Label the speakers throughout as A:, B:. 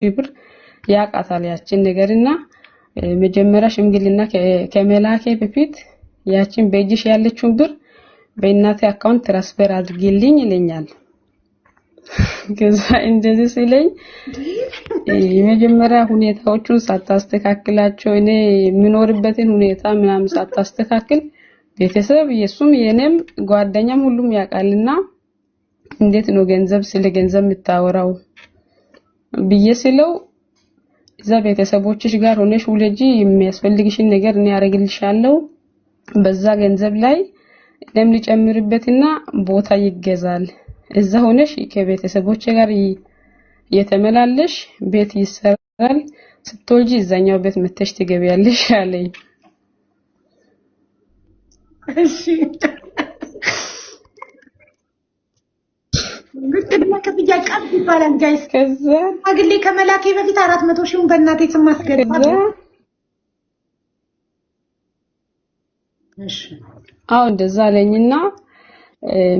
A: ብር ያቃታል ያችን ነገርና መጀመሪያ ሽምግልና ከመላኬ በፊት ያችን በእጅሽ ያለችውን ብር በእናቴ አካውንት ትራንስፈር አድርጊልኝ ይለኛል። ከዛ እንደዚህ ሲለኝ የመጀመሪያ ሁኔታዎቹን ሳታስተካክላቸው እኔ የምኖርበትን ሁኔታ ምናምን ሳታስተካክል ቤተሰብ የሱም የኔም ጓደኛም ሁሉም ያቃልና እንዴት ነው ገንዘብ ስለ ገንዘብ የምታወራው ብዬ ሲለው እዛ ቤተሰቦችሽ ጋር ሆነሽ ውለጂ የሚያስፈልግሽን ነገር እኔ ያረግልሻለሁ በዛ ገንዘብ ላይ እኔም ልጨምርበትና ቦታ ይገዛል እዛ ሆነሽ ከቤተሰቦች ጋር የተመላለሽ ቤት ይሰራል ስትወልጂ እዛኛው ቤት መተሽ ትገቢያለሽ አለኝ።
B: እሺ ግጥም ከፍያ ቃል ይባላል ጋይስ።
A: ከዛ
B: አግሌ ከመላኬ በፊት 400 ሺህ በእናቴ ስም ማስገባ። እሺ
A: አው እንደዛ አለኝና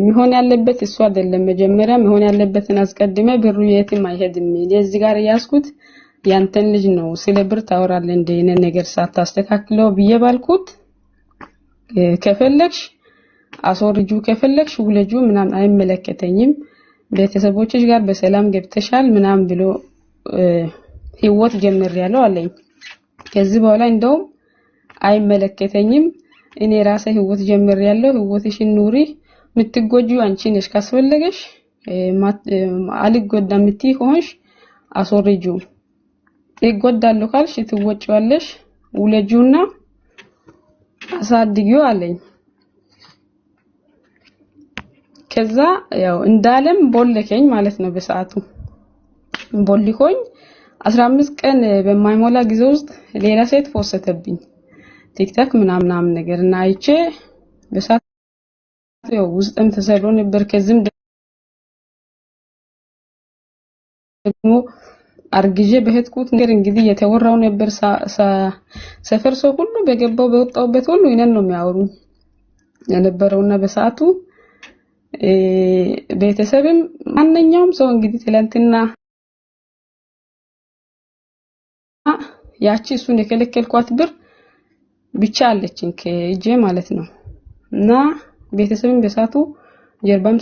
A: ሚሆን ያለበት እሱ አይደለም መጀመሪያ ሚሆን ያለበትን አስቀድመ ብሩ የትም አይሄድም ለዚህ ጋር ያስኩት ያንተን ልጅ ነው ስለ ብር ታወራለህ እንደ እኔ ነገር ሳታስተካክለው ብዬ ባልኩት ከፈለግሽ አሶርጁ ከፈለግሽ ውለጁ ምናምን አይመለከተኝም ቤተሰቦችሽ ጋር በሰላም ገብተሻል ምናምን ብሎ ህይወት ጀምሬያለሁ አለኝ። ከዚህ በኋላ እንደውም አይመለከተኝም እኔ ራሴ ህይወት ጀምሬያለሁ ህይወትሽን ኑሪ ምትጎጂው አንቺ ነሽ ካስፈለገሽ አልጎዳም ምትይ ሆንሽ አሶርጁ ይጎዳሉ ካልሽ ትወጪዋለሽ ውለጁና አሳድጊው አለኝ። ከዛ ያው እንዳለም ቦልከኝ ማለት ነው በሰዓቱ ቦልኮኝ 15 ቀን በማይሞላ ጊዜ ውስጥ ሌላ ሴት ፖስተብኝ ቲክቶክ ምናምን ነገርና አይቼ በሰዓቱ ያው ውስጥም ተሰሮ ነበር ከዚህም ደግሞ አርግጄ በህትኩት ነገር እንግዲህ የተወራው ነበር ሰፈር ሰው ሁሉ በገባው በወጣውበት ሁሉ እነን ነው የሚያወሩ የነበረውና በሰዓቱ ቤተሰብም ማንኛውም ሰው እንግዲህ ትላንትና ያቺ እሱን የከለከልኳት ብር ብቻ አለችኝ ከእጄ ማለት ነው እና ቤተሰብም በሰዓቱ ጀርባም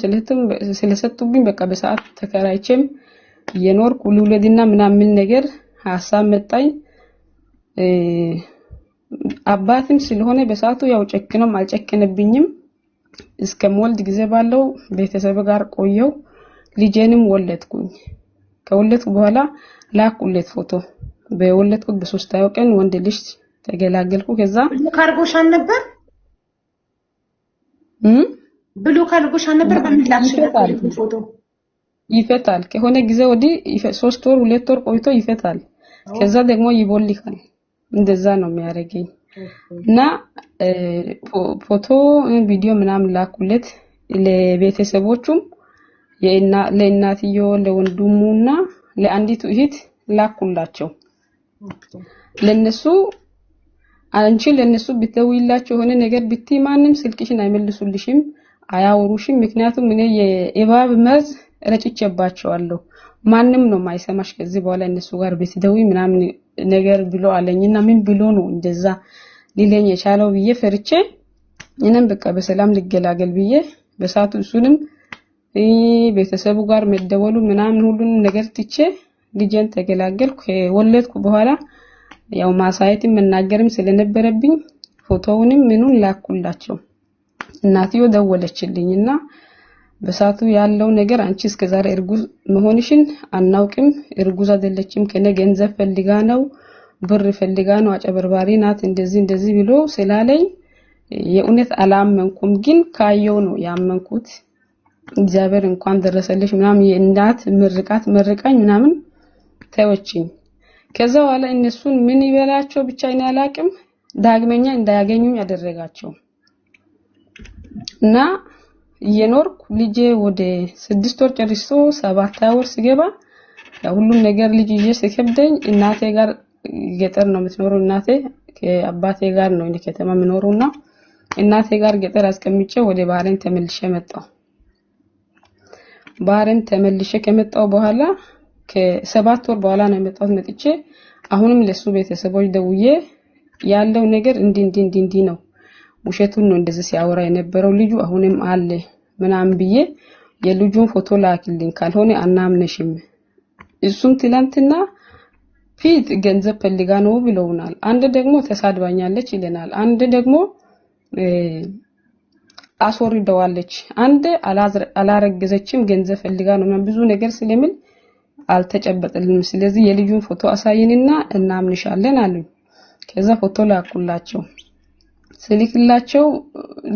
A: ስለሰጡብኝ በቃ በሰዓት ተከራይቼም የኖርኩ ልውለድና ምናምን ነገር ሐሳብ መጣኝ። አባትም ስለሆነ በሰዓቱ ያው ጨክኖም አልጨከነብኝም እስከምወልድ ጊዜ ባለው ቤተሰብ ጋር ቆየው ልጄንም ወለድኩኝ። ከወለድኩ በኋላ ላኩለት ፎቶ በወለድኩ በ3 ቀን ወንድ ልጅ ተገላገልኩ። ከዛ
B: ካርጎሻን ነበር ብሉ ካርጎሻን ነበር በሚላክሽ ፎቶ
A: ይፈታል ከሆነ ጊዜ ወዲህ 3 ወር 2 ወር ቆይቶ ይፈታል ከዛ ደግሞ ይቦልካል እንደዛ ነው የሚያረገኝ እና ፎቶ ቪዲዮ ምናምን ላኩለት ለቤተሰቦቹም ለእናትዮ ለወንድሙና ለአንዲቱ እህት ላኩላቸው ለነሱ አንቺ ለነሱ ብትደውይላቸው ሆነ ነገር ብትይ ማንንም ስልክሽን አይመልሱልሽም አያወሩሽም ምክንያቱም እኔ የእባብ መርዝ ረጭቼባቸዋለሁ ማንንም ነው ማይሰማሽ ከዚህ በኋላ እነሱ ጋር ብትደውይ ምናምን ነገር ብሎ አለኝና ምን ብሎ ነው እንደዛ ሊለኝ የቻለው ብዬ ፈርቼ እኔም በቃ በሰላም ልገላገል ብዬ በሰዓቱ እሱንም ቤተሰቡ ጋር መደወሉ ምናምን ሁሉን ነገር ትቼ ልጄን ተገላገልኩ። ወለድኩ በኋላ ያው ማሳየትም መናገርም ስለነበረብኝ ፎቶውንም ምኑን ላኩላቸው። እናትዮ ደወለችልኝና በሰዓቱ ያለው ነገር አንቺ እስከዛሬ እርጉዝ መሆንሽን አናውቅም እርጉዝ አይደለችም ከነ ገንዘብ ፈልጋ ነው ብር ፈልጋ ነው አጨበርባሪ ናት እንደዚህ ብሎ ስላለኝ የኡነት አላመንኩም ግን ካየው ነው ያመንኩት እግዚአብሔር እንኳን ደረሰልሽ ምናምን የእናት ምርቃት መርቃኝ ምናምን ተወችኝ። ከዛ በኋላ እነሱን ምን ይበላቸው ብቻ እኔ አላቅም ዳግመኛ እንዳያገኙኝ ያደረጋቸው እና የኖርኩ ልጄ ወደ 6 ወር ጨርሶ 7 ወር ሲገባ ሁሉም ነገር ልጅ ይዤ ሲከብደኝ እናቴ ጋር ገጠር ነው የምትኖረው እናቴ ከአባቴ ጋር ነው እንደ ከተማ የምኖረውና እናቴ ጋር ገጠር አስቀምጬ ወደ ባህሬን ተመልሼ መጣሁ። ባህሬን ተመልሼ ከመጣሁ በኋላ ከ7 ወር በኋላ ነው የመጣሁት መጥቼ አሁንም ለሱ ቤተሰቦች ደውዬ ያለው ነገር እንዲ ነው ውሸቱን ነው እንደዚህ ሲያወራ የነበረው ልጁ አሁንም አለ ምናምን ብዬ የልጁን ፎቶ ላክልኝ ካልሆነ አናምነሽም እሱም ትላንትና ፊት ገንዘብ ፈልጋ ነው ብለውናል አንድ ደግሞ ተሳድባኛለች ይለናል አንድ ደግሞ አስወርደዋለች አንድ አላረገዘችም ገንዘብ ፈልጋ ነው ብዙ ነገር ስለሚል አልተጨበጠልንም ስለዚህ የልጁን ፎቶ አሳይንና እናምንሻለን አሉኝ ከዛ ፎቶ ላኩላቸው ስልክላቸው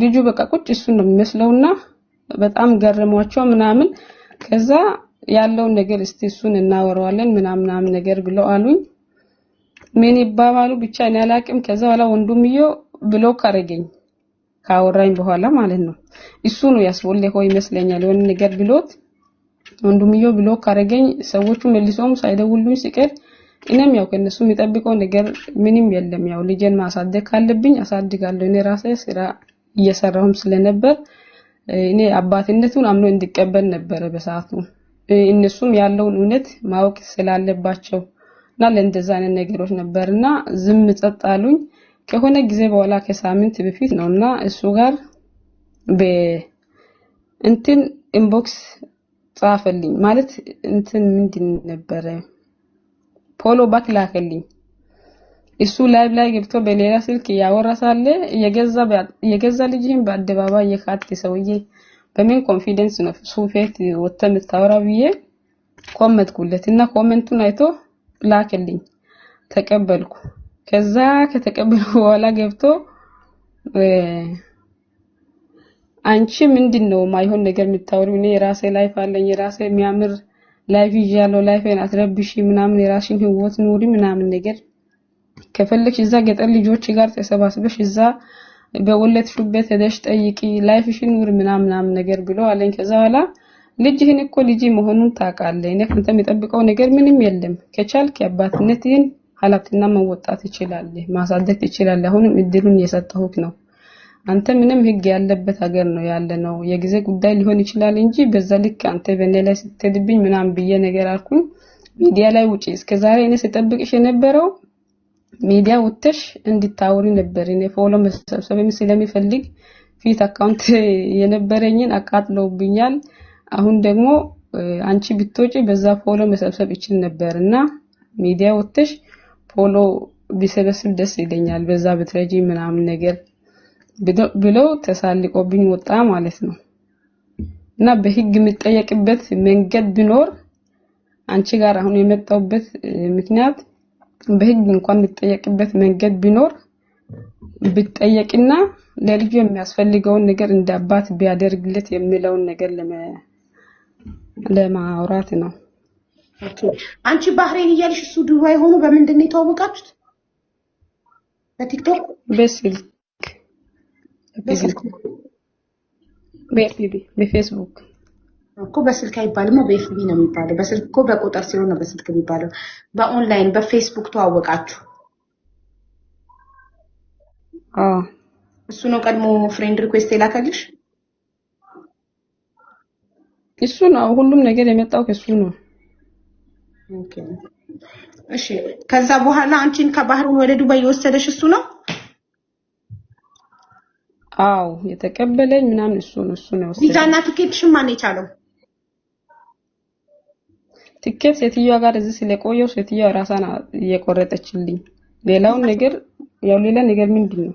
A: ልጁ በቃ ቁጭ እሱ ነው የሚመስለውና በጣም ገረሟቸው ምናምን ከዛ ያለው ነገር እስቲ እሱን እናወራዋለን ምናምን ነገር ብለው አሉኝ ምን ይባባሉ ብቻ እኔ አላቅም ከዛ በኋላ ወንዱምዮ ብሎክ አረገኝ ካወራኝ በኋላ ማለት ነው እሱ ነው ያስወለፈው ይመስለኛል የሆነ ነገር ብሎት ወንዱምዮ ብሎክ አረገኝ ሰዎቹ መልሶም ሳይደውሉኝ ሲቀር እኔም ያው ከነሱ የሚጠብቀው ነገር ምንም የለም ያው ልጄን ማሳደግ ካለብኝ አሳድጋለሁ እኔ ራሴ ስራ እየሰራሁም ስለነበር እኔ አባትነቱን አምኖ እንዲቀበል ነበር በሰዓቱ እነሱም ያለውን እውነት ማወቅ ስላለባቸውና ለእንደዛ አይነት ነገሮች ነበርና ዝም ጸጣሉኝ ከሆነ ጊዜ በኋላ ከሳምንት በፊት ነውና እሱ ጋር በእንትን ኢንቦክስ ጻፈልኝ ማለት እንትን ምንድን ነበር ፖሎ ባክ ላከልኝ እሱ ላይቭ ላይ ገብቶ በሌላ ስልክ ያወራሳለ የገዛ ልጅህን በአደባባይ የካት ሰውዬ በምን ኮንፊደንስ ነው ሱፌት ወተም ታወራ ብዬ ኮመንትኩለትና ኮመንቱን አይቶ ላከልኝ ተቀበልኩ ከዛ ከተቀበልኩ በኋላ ገብቶ አንቺ ምንድነው ማይሆን ነገር የምታወሪው እኔ ራሴ ላይፍ አለኝ ራሴ የሚያምር ላይፍ ይያለው ላይፍን አትረብሺ ምናምን የራስሽን ህይወት ኑሪ ምናምን ነገር ከፈለግሽ እዛ ገጠር ልጆች ጋር ተሰባስበሽ እዛ በወለድሽበት ሄደሽ ጠይቂ ላይፍሽን ኑሪ ምናምን ነገር ብሎ አለኝ ከዛ በኋላ ልጅህን እኮ ልጅ መሆኑን ታውቃለህ እኔ ካንተ የሚጠብቀው ነገር ምንም የለም ከቻልክ አባትነትህን ሐላፍትና መወጣት ይችላል ማሳደግ ይችላል አሁንም እድሉን እየሰጠሁክ ነው አንተ ምንም ህግ ያለበት ሀገር ነው ያለነው የጊዜ ጉዳይ ሊሆን ይችላል እንጂ በዛ ልክ አንተ በእኔ ላይ ስትደብኝ ምናምን ብዬ ነገር አልኩኝ ሚዲያ ላይ ውጪ እስከዛሬ እኔ ስጠብቅሽ የነበረው ሚዲያ ወጥተሽ እንድታወሪ ነበር እኔ ፎሎ መሰብሰብም ስለሚፈልግ ፊት አካውንት የነበረኝን አቃጥለውብኛል አሁን ደግሞ አንቺ ብትወጪ በዛ ፎሎ መሰብሰብ ይችል ነበርና ሚዲያ ወጥተሽ ፎሎ ቢሰበስብ ደስ ይለኛል በዛ በትረጂ ምናምን ነገር ብለው ተሳልቆብኝ ወጣ ማለት ነው እና በህግ የሚጠየቅበት መንገድ ቢኖር አንቺ ጋር አሁን የመጣውበት ምክንያት በህግ እንኳን የሚጠየቅበት መንገድ ቢኖር ቢጠየቅና ለልጁ የሚያስፈልገውን ነገር እንዳባት ቢያደርግለት የሚለውን ነገር ለማውራት ነው
B: ኦኬ አንቺ ባህሬን ይያልሽ እሱ ዱባይ ሆኖ በመንደን የተዋወቃችሁት በቲክቶክ
A: በፌስቡክ
B: እኮ በስልክ አይባልም በኤፍቢ ነው የሚባለው በስልክ እኮ በቁጥር ሲሆን ነው በስልክ የሚባለው በኦንላይን በፌስቡክ ተዋወቃችሁ እሱ ነው ቀድሞ ፍሬንድ ሪኩዌስት የላከልሽ
A: እሱ ነው ሁሉም ነገር የመጣው ከሱ ነው
B: ኦኬ እሺ ከዛ በኋላ አንቺን ከባህሩን ወደ ዱባይ የወሰደሽ እሱ ነው
A: አው የተቀበለኝ ምናምን እሱ ነው
B: ቪዛና ቲኬትሽን ማን የቻለው
A: ቲኬት ሴትዮዋ ጋር እዚህ ስለቆየው ሴትዮዋ ራሳና እየቆረጠችልኝ ሌላውን ነገር ያው ሌላ ነገር ምንድነው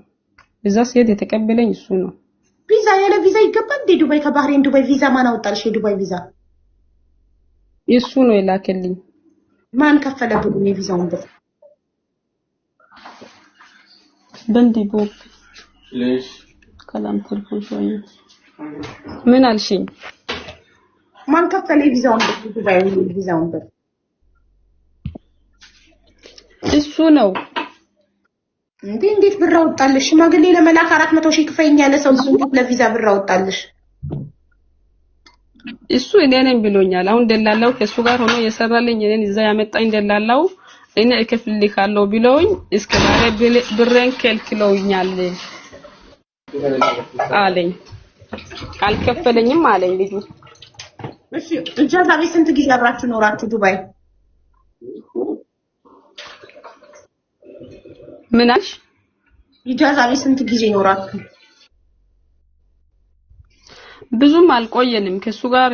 A: እዛ ሲሄድ የተቀበለኝ እሱ ነው
B: ቪዛ ያለ ቪዛ ይገባል ዱባይ ከባህሬን ዱባይ ቪዛ ማን አወጣልሽ የዱባይ ቪዛ
A: እሱ ነው የላከልኝ
B: ማን ከፈለብኝ የቪዛውን ብር
A: በንዲቦ
C: ليش
A: كلام تلفون شويه ምን አልሽኝ
B: ማን ከፈለ የቪዛውን ብር ዱባይ የቪዛውን ብር
A: እሱ ነው
B: እንዴት ብር አወጣልሽ ሽማግሌ ለመላክ 400,000 ክፈይኝ ያለ ሰው ለቪዛ ብር አወጣልሽ
A: እሱ እኔ ነኝ ብሎኛል አሁን ደላላው ከሱ ጋር ሆኖ የሰራልኝ እኔን እዛ ያመጣኝ ደላላው እኔ እከፍልልካለሁ ብለውኝ እስከ ዛሬ ብሬን ከልክለውኛል አለኝ አልከፈለኝም አለኝ ልጁ
B: እሺ እጃዛ ቤት ስንት ጊዜ አብራችሁ ኖራችሁ ዱባይ
A: ምን አልሽ?
B: ኢጃዛ ቤት ስንት ጊዜ ኖራችሁ?
A: ብዙም አልቆየንም ከሱ ጋር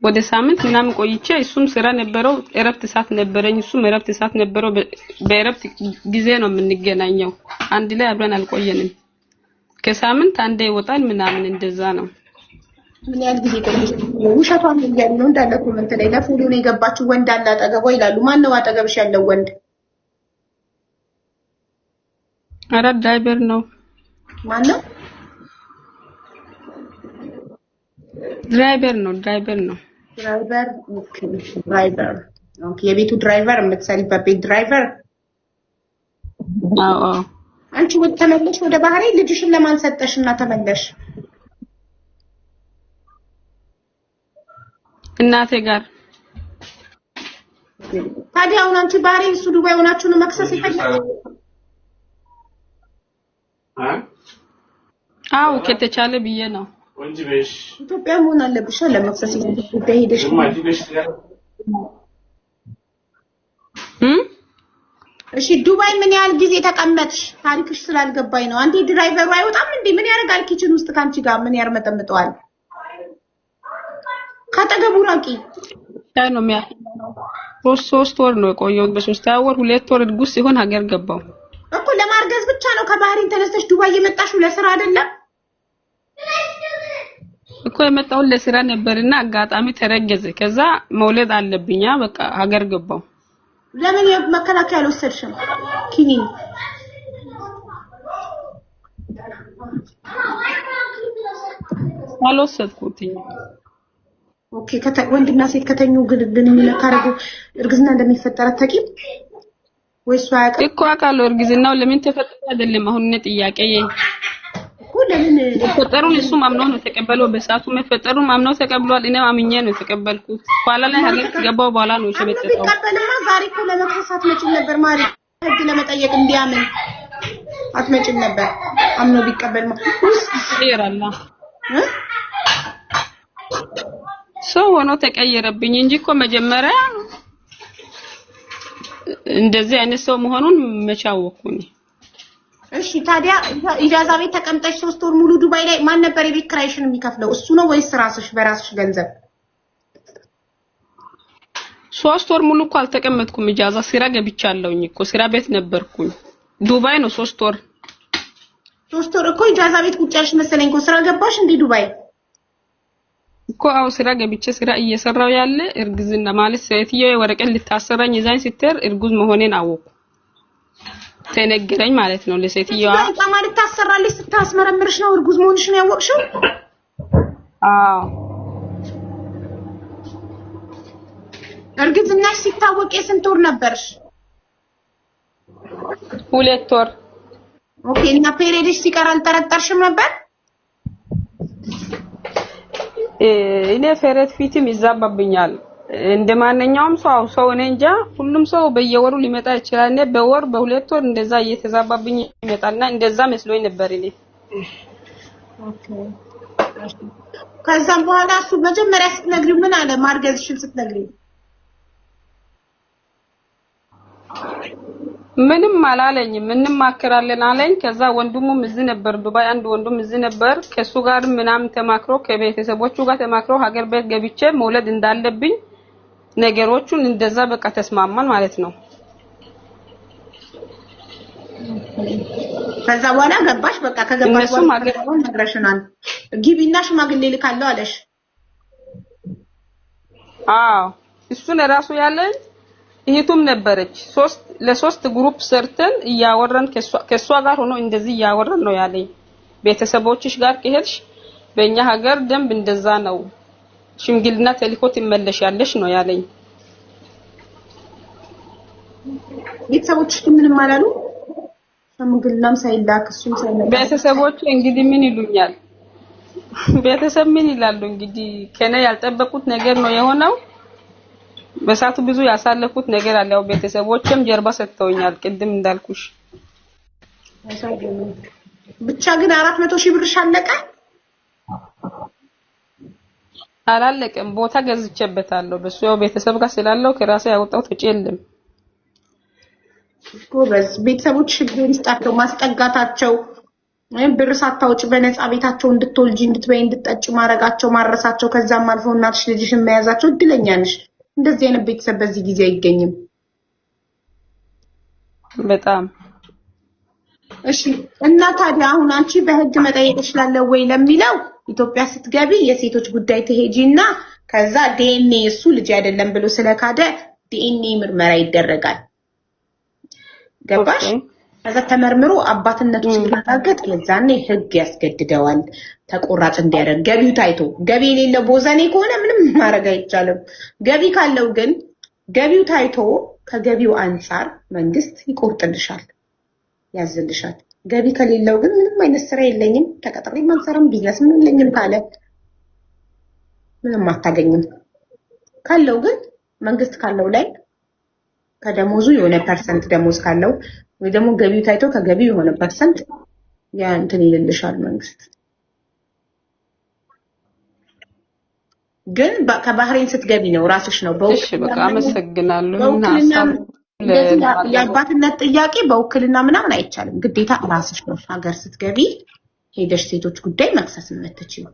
A: ወደ ሳምንት ምናምን ቆይቼ እሱም ስራ ነበረው እረፍት ሰዓት ነበረኝ እሱም እረፍት ሰዓት ነበረው በእረፍት ጊዜ ነው የምንገናኘው አንድ ላይ አብረን አልቆየንም ከሳምንት አንዴ ይወጣል ምናምን እንደዛ ነው
B: ምን ያህል ጊዜ ቆየሽ? ውሸቷን እያሉ ነው እንዳለ ኮመንት ላይ ለፎሎ ነው የገባችው ወንድ አለ አጠገቧ ይላሉ ማን ነው አጠገብሽ ያለው ወንድ?
A: አረ ድራይቨር ነው
B: ማን ነው?
A: ድራይቨር ነው
B: ድራይቨር ኦኬ የቤቱ ድራይቨር የምትሰሪበት ቤት ድራይቨር
A: አዎ
B: አንቺ ወደ ተመለሽ ወደ ባህሬ ልጅሽን ለማን ሰጠሽና ተመለሽ?
A: እናቴ ጋር
B: ታዲያ አሁን አንቺ ባህሬ እሱ ዱባይ ሆናችሁ ነው መክሰስ ይፈልጋል?
A: አዎ ከተቻለ ብዬ ነው
C: ወንጅበሽ
B: ኢትዮጵያ መሆን አለብሽ ለመክሰስ ጉዳይ ሄደሽ እሺ ዱባይ ምን ያህል ጊዜ ተቀመጥሽ? ታሪክሽ ስላልገባኝ ነው። አንዴ ድራይቨሩ አይወጣም እንዴ? ምን ያደርጋል ኪችን ውስጥ ካንቺ ጋር ምን ያርመጠምጠዋል? ካጠገቡ ራቂ
A: ታይ ነው ሚያ ሶስት ወር ነው የቆየሁት በሶስት ወር 2 ወር እርጉዝ ሲሆን ሀገር ገባው
B: እኮ ለማርገዝ ብቻ ነው ከባህሪን ተነስተሽ ዱባይ የመጣሽው ለስራ አይደለም
A: እኮ የመጣው ለስራ ነበርና አጋጣሚ ተረገዘ ከዛ መውለድ አለብኛ በቃ ሀገር ገባው
B: ለምን የመከላከያ አልወሰድሽም ኪኒን
A: አልወሰድኩትኝ
B: ኦኬ ወንድና ሴት ከተኙ ግንኙነት ካረጉ እርግዝና እንደሚፈጠር አታውቂም ወይስ አያውቅም
A: እኮ አውቃለሁ እርግዝናው ለምን ተፈጠረ አይደለም አሁን ነው ጥያቄዬ
B: እኮ ለምን
A: ተፈጠሩን እሱም አምኖ ነው ተቀበለው በሰዓቱ መፈጠሩን አምኖ ተቀብሏል እኔም አምኜ ነው ተቀበልኩት ኋላ ላይ ሀገር ገባው በኋላ ነው የተበጠጠው
B: ተቀበልማ ዛሬ እኮ ለመከሳት መጪም ነበር ማሪ ህግ ለመጠየቅ እንዲያምን አትመጪም ነበር አምኖ ቢቀበልማ
A: ይራላ ሰው ሆኖ ተቀየረብኝ እንጂ እኮ መጀመሪያ እንደዚህ አይነት ሰው መሆኑን መቻወኩኝ
B: እሺ ታዲያ ኢጃዛ ቤት ተቀምጠሽ 3 ወር ሙሉ ዱባይ ላይ ማን ነበር የቤት ክራይሽን የሚከፍለው እሱ ነው ወይስ ራስሽ በራስሽ ገንዘብ
A: 3 ወር ሙሉ እኮ አልተቀመጥኩም ኢጃዛ ስራ ገብቻለሁኝ እኮ ስራ ቤት ነበርኩኝ ዱባይ ነው 3 ወር
B: 3 ወር እኮ ኢጃዛ ቤት ቁጭ ያልሽ መሰለኝ እኮ ስራ ገባሽ እንዴ ዱባይ
A: እኮ አው ስራ ገብቼ ስራ እየሰራው ያለ እርግዝና ማለት ሴትየው ወረቀት ልታሰራኝ ይዛኝ ስትር እርጉዝ መሆኔን አወኩ ተነገረኝ ማለት ነው ለሴትየዋ
B: ማለት ታሰራለች ስታስመረምርሽ ነው እርጉዝ መሆንሽን ያወቅሽው
A: አዎ
B: እርግዝናሽ ሲታወቅ የስንት ወር ነበርሽ
A: 2 ወር
B: ኦኬ እና ፔሪድሽ ሲቀር አልጠረጠርሽም ነበር
A: እኔ ፈረት ፊትም ይዛባብኛል እንደማንኛውም ሰው እኔ እንጃ ሁሉም ሰው በየወሩ ሊመጣ ይችላል እኔ በወር በ2 ወር እንደዛ እየተዛባብኝ ይመጣልና እንደዛ መስሎኝ ነበር እኔ
B: ኦኬ ከዛም በኋላ እሱ መጀመሪያ ስትነግሪው ምን አለ ማርገዝሽን ስትነግሪው
A: ምንም አላለኝም ምንም ማከራለን አለኝ ከዛ ወንድሙም እዚህ ነበር ዱባይ አንድ ወንድም እዚህ ነበር ከሱ ጋር ምናምን ተማክሮ ከቤተሰቦቹ ጋር ተማክሮ ሀገር ቤት ገብቼ መውለድ እንዳለብኝ ነገሮቹን እንደዛ በቃ ተስማማን ማለት ነው
B: ከዛ በኋላ ገባሽ በቃ ከገባሽ በኋላ ነግረሽናል ግቢና ሽማግሌ ልካለው አለሽ
A: አዎ እሱን ራሱ ያለኝ ይሄቱም ነበረች ለሶስት ግሩፕ ሰርተን ያወራን ከሷ ጋር ሆኖ እንደዚህ ያወራን ነው ያለኝ ቤተሰቦችሽ ጋር ከሄድሽ በእኛ ሀገር ደንብ እንደዛ ነው ሽምግልና ተልኮት ይመለሻለሽ ነው ያለኝ
B: ቤተሰቦችሽ ምንም አላሉ ሽምግልናም ሳይላክ እሱም ሳይላክ
A: ቤተሰቦች እንግዲህ ምን ይሉኛል ቤተሰብ ምን ይላሉ እንግዲህ ከኔ ያልጠበቁት ነገር ነው የሆነው በሳቱ ብዙ ያሳለፉት ነገር አለ ያው ቤተሰቦችም ጀርባ ሰጥተውኛል ቅድም እንዳልኩሽ
B: ብቻ ግን 400 ሺህ ብር ሻለቀ
A: አላለቀም ቦታ ገዝቼበታለሁ በሱ ቤተሰብ ጋር ስላለው ከራሴ ያወጣው ተጨልም
B: ጎበዝ ቤተሰቦች ችግር ይስጣቸው ማስጠጋታቸው ብር ሳታውጭ በነፃ ቤታቸው እንድትወልጂ እንድትበይ እንድትጠጪ ማረጋቸው ማረሳቸው ከዛም አልፎ እናትሽ ልጅሽን መያዛቸው እድለኛ ነሽ እንደዚህ አይነት ቤተሰብ በዚህ ጊዜ አይገኝም
A: በጣም
B: እሺ እና ታዲያ አሁን አንቺ በህግ መጠየቅ ይችላል ወይ ለሚለው ኢትዮጵያ ስትገቢ የሴቶች ጉዳይ ትሄጂና ከዛ ዲኤንኤ እሱ ልጅ አይደለም ብሎ ስለካደ ዲኤንኤ ምርመራ ይደረጋል ገባሽ ከዛ ተመርምሮ አባትነቱ ሲረጋገጥ የዛኔ ህግ ያስገድደዋል ተቆራጭ እንዲያደርግ ገቢው ታይቶ ገቢ የሌለው ቦዘኔ ከሆነ ምንም ማረጋ አይቻልም ገቢ ካለው ግን ገቢው ታይቶ ከገቢው አንፃር መንግስት ይቆርጥልሻል ያዝልሻል ገቢ ከሌለው ግን ምንም አይነት ስራ የለኝም ተቀጥሬ ማንሰራም ቢዝነስ ምን የለኝም ካለ ምንም አታገኝም ካለው ግን መንግስት ካለው ላይ ከደሞዙ የሆነ ፐርሰንት ደሞዝ ካለው ወይ ደግሞ ገቢው ታይቶ ከገቢው የሆነ ፐርሰንት ያ እንትን ይልልሻል መንግስት ግን ከባህሬን ስትገቢ ነው ራስሽ ነው
A: እሺ በቃ አመሰግናለሁ እና
B: የአባትነት ጥያቄ በውክልና ምናምን አይቻልም ግዴታ ራስሽ ነው ሀገር ስትገቢ ሄደሽ ሴቶች ጉዳይ መክሰስ የምትችይው